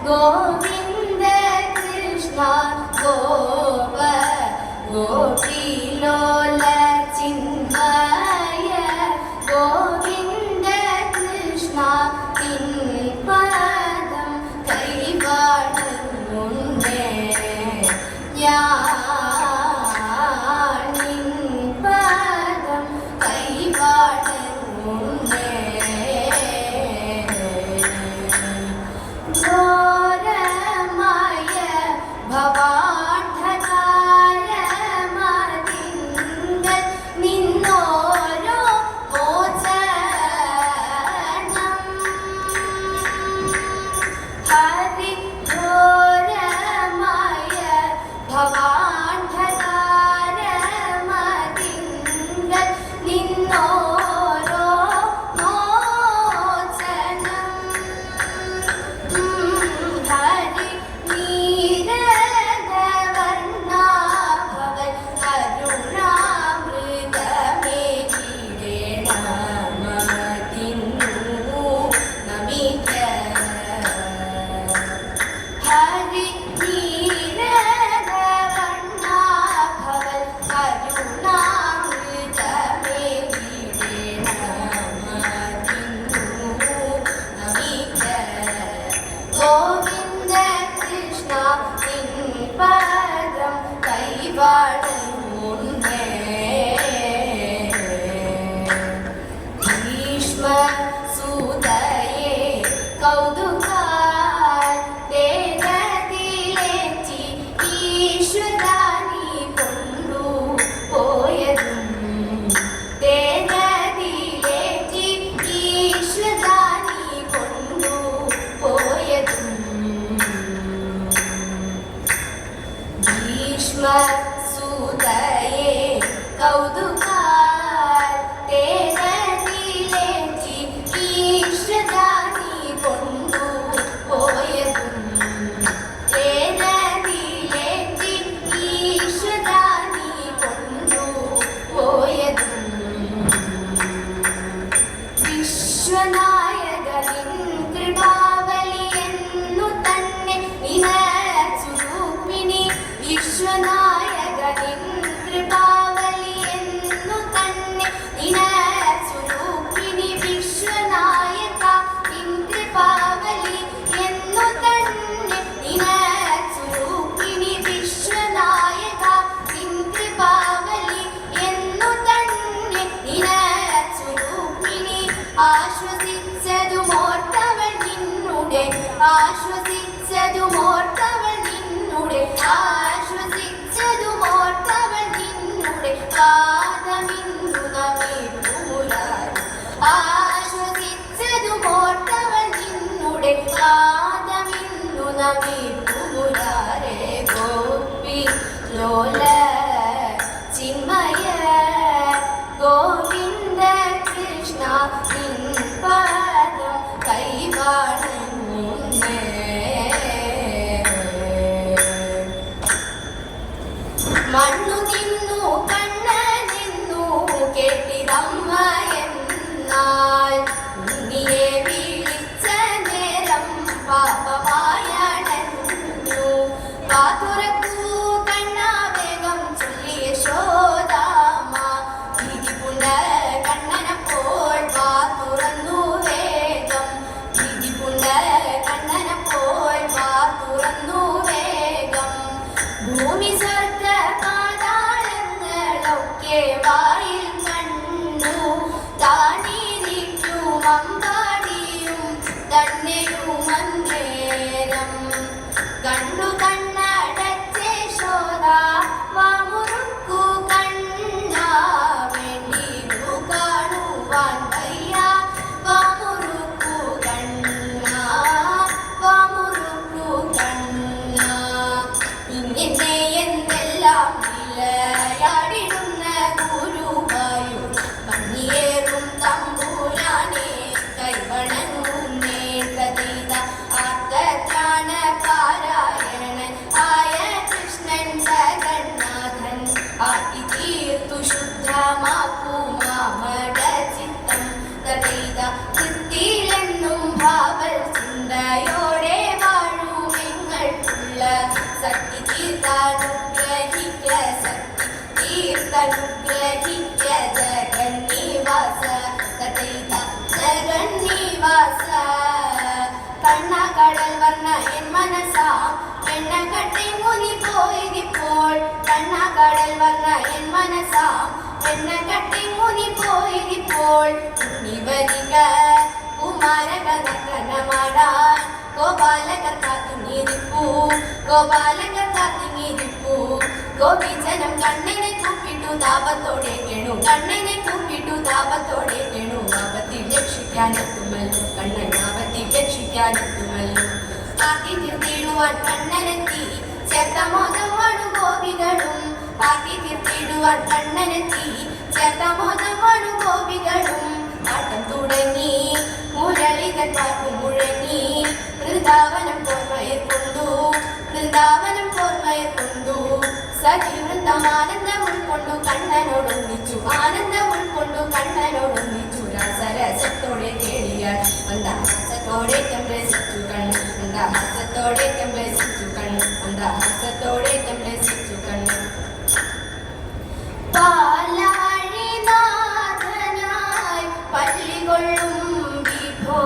गोविंद कृष्ण गोप गोपीलोल चिन्मय गोविंद कृष्ण किन्पदं कैवाडुमुन्ने निन्पदं कैवाडुमुन्ने गोविंद कृष्ण किन्पदं कैवाडुमुन्ने भीष्म सूतये कौतुकात् तेजतिलेचि ईश्वरानि कोंडु पोयदुं तेजतिलेचि ईश्वरानि कोंडु पोयदुं भीष्म सूतये कौतुकात् तेजतिलेचि ईश्वरानि कोंडु पोयदुं तेजतिलेचि ईश्वरानि कोंडु पोयदुं विश्वनायकनिन् कृपावलियन्नु तन्ने निनचु रूपिणि विश्वनायकनिन् कृपावलियन्नु तन्ने निनचु रूपिणि विश्वनायक निन् कृपावलियन्नु ആശ്വസിച്ചതുമോർത്തവൾ നിന്നുടെ ആശ്വസിച്ചതുമോർത്തവൾ നിന്നുടെ പാദമിന്നു നമിപ്പുമുരാരി ആശ്വസിച്ചതുമോർത്തവൾ നിന്നുടെ പാദമിന്നു നമിപ്പുമുരാരേ ഗോപി ലോല ചിന്മയ ഗോവിന്ദ കൃഷ്ണ നിൻ പാദം കൈവാണുന്നേ മണ്ണു തിന്നു കണ്ണ നിന്നു കേട്ടിതമ്മ എന്നാൽ ഉണ്ണിയെ വിളിച്ച നേരം പാപമായടഞ്ഞു പാതുറക്കൂ കണ്ണാ വേഗം ചൊല്ലിയ ശോദാമ വിധിപുണ്ട കണ്ണനപ്പോൾ പാതുറന്നു വേഗം വിധിപുണ്ട കണ്ണനപ്പോൾ പാതുറന്നു വേഗം ഭൂമി സ്വർഗ പാതാളങ്ങളൊക്കെ വായിൽ കണ്ടു താനിരിക്കും അമ്പാടിയും തന്നെയുമന്നേരം കണ്ടു കണ്ണടച്ചേ ശോധ വാമുറുക്കു കണ്ണ വേണ്ടിരു കാണുവാൻ വയ്യ വാമുറുക്കു കണ്ണ വാമുറുക്കു കണ്ണ ഇങ്ങനെ എന്തെല്ലാം വിലയാടിടുന്ന ഗുരുവായു ഭംഗിയേറും തമ്പൂരാനെ കൈവണങ്ങുന്നേ തതീത ആർത്തത്രാണ പാരായണൻ ആയ കൃഷ്ണൻ ജഗന്നാഥൻ ആട്ടി തീർത്തു ശുദ്ധമാക്കൂ മാമട ചിത്തം തതീത വൃത്തിയിലെന്നും ഭാവൽ ചിന്തയോടെ വാഴുമെങ്ങൾക്കുള്ള ശക്തി തീർത്താനുഗ്രഹിക്ക ശക്തി തീർത്തനുഗ്രഹിക്ക ജഗന്നിവാസ തതൈത ജഗന്നിവാസ കണ്ണ കടൽ വർണ്ണ എൻ മനസാം എണ്ണ കട്ടി മുനി പോയതിപ്പോൾ കണ്ണ കടൽ വർണ്ണ എൻ മനസാം എണ്ണ കട്ടി മുനി പോയതിപ്പോൾ ഉണ്ണിവരിക കുമാരകനമാടാൻ ഗോപാലകർ കാത്തുങ്ങിരിപ്പൂ ഗോപാലകർ കാത്തുങ്ങിരിപ്പൂ ഗോപിജനം കണ്ണിനെ കൂപ്പിട്ടു താപത്തോടെ കേണു കണ്ണിനെ കൂപ്പിട്ടു താപത്തോടെ കേണു ആപത്തിൽ രക്ഷിക്കാനെത്തുമല്ലോ കണ്ണൻ ആപത്തിൽ രക്ഷിക്കാനെത്തുമല്ലോ കാത്തി തീർത്തിടുവാൻ കണ്ണനെത്തി ചേർത്തമോദമാണ് ഗോപികളും കാത്തി തീർത്തിടുവാൻ കണ്ണനെത്തി ചേർത്തമോദമാണ് ഗോപികളും ആട്ടം തുടങ്ങി മുരളികൾ പാർക്കും മുഴങ്ങി വൃന്ദാവനം കോർമയർ കൊണ്ടു വൃന്ദാവനം കോർമയർ കൊണ്ടു സഖി വൃന്ദം ആനന്ദം ഉൾക്കൊണ്ടു കണ്ണനോടൊന്നിച്ചു ആനന്ദം ഉൾക്കൊണ്ടു കണ്ണനോടൊന്നിച്ചു രസരസത്തോടെ കേളിയാൽ അന്തഹാസത്തോടേറ്റം രസിച്ചു കണ്ണ് അന്തഹാസത്തോടേറ്റം രസിച്ചു കണ്ണ് അന്തഹാസത്തോടേറ്റം രസിച്ചു കണ്ണ് പാലാഴിനാഥനായി പള്ളികൊള്ളും വിഭോ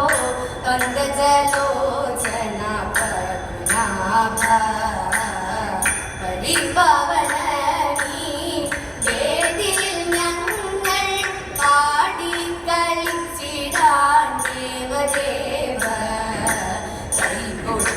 പങ്കജലോചന പത്മനാഭ പരിപാവനീ വേദിയിൽ ഞങ്ങൾ പാടി കളിച്ചിടാൻ ദേവദേവ കൈകൊടുത്തേ